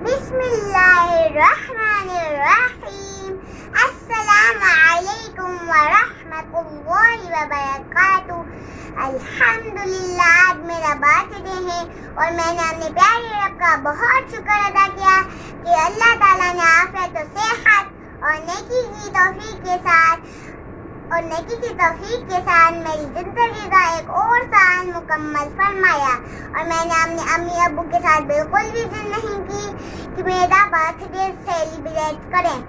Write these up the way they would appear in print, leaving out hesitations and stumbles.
بسم اللہ الرحمن الرحیم. السلام علیکم ورحمۃ اللہ وبرکاتہ. الحمدللہ آج میرا برتھ ڈے ہے اور میں نے اپنے پیارے رب کا بہت شکر ادا کیا کہ اللہ تعالیٰ نے عافیت و صحت اور نیکی کی توفیق کے ساتھ میری زندگی کا ایک اور سال مکمل فرمایا. اور میں نے اپنے امی ابو کے ساتھ بالکل بھی ضد نہیں کی کہ میرا برتھ ڈے سیلیبریٹ کریں،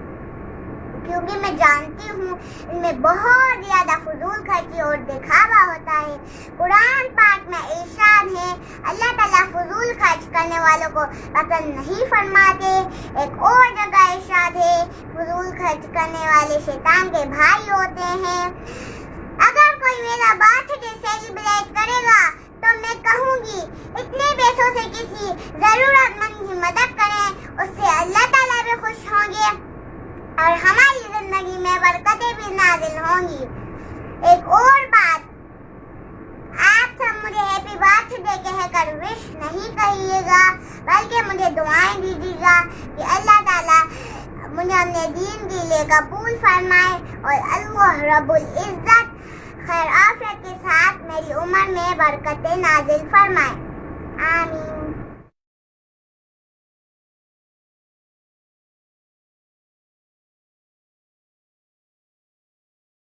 کیونکہ میں جانتی ہوں ان میں بہت زیادہ فضول خرچی اور دکھاوا ہوتا ہے. قرآن پاک میں ارشاد ہے اللہ تعالیٰ فضول خرچ کرنے والوں کو پسند نہیں فرماتے. ایک اور جگہ ارشاد ہے فضول خرچ کرنے والے شیطان کے بھائی ہوتے ہیں. اگر کوئی میرا برتھ ڈے سیلیبریٹ کرے گا تو میں کہوں گی اتنے پیسوں سے کسی ضرورت مند کی مدد کریں، اس سے اللہ تعالیٰ بھی خوش ہوں گے اور ہماری زندگی میں برکتیں بھی نازل ہوں گی. ایک اور بات، آپ سب مجھے ہیپی برتھ ڈے کہہ کر وش نہیں کہیے گا، بلکہ مجھے دعائیں دیجیے گا کہ اللہ تعالیٰ مجھے اپنے دین کے لیے قبول فرمائے اور اللہ رب العزت خیر عافیت کے ساتھ میری عمر میں برکتیں نازل فرمائے. آمین.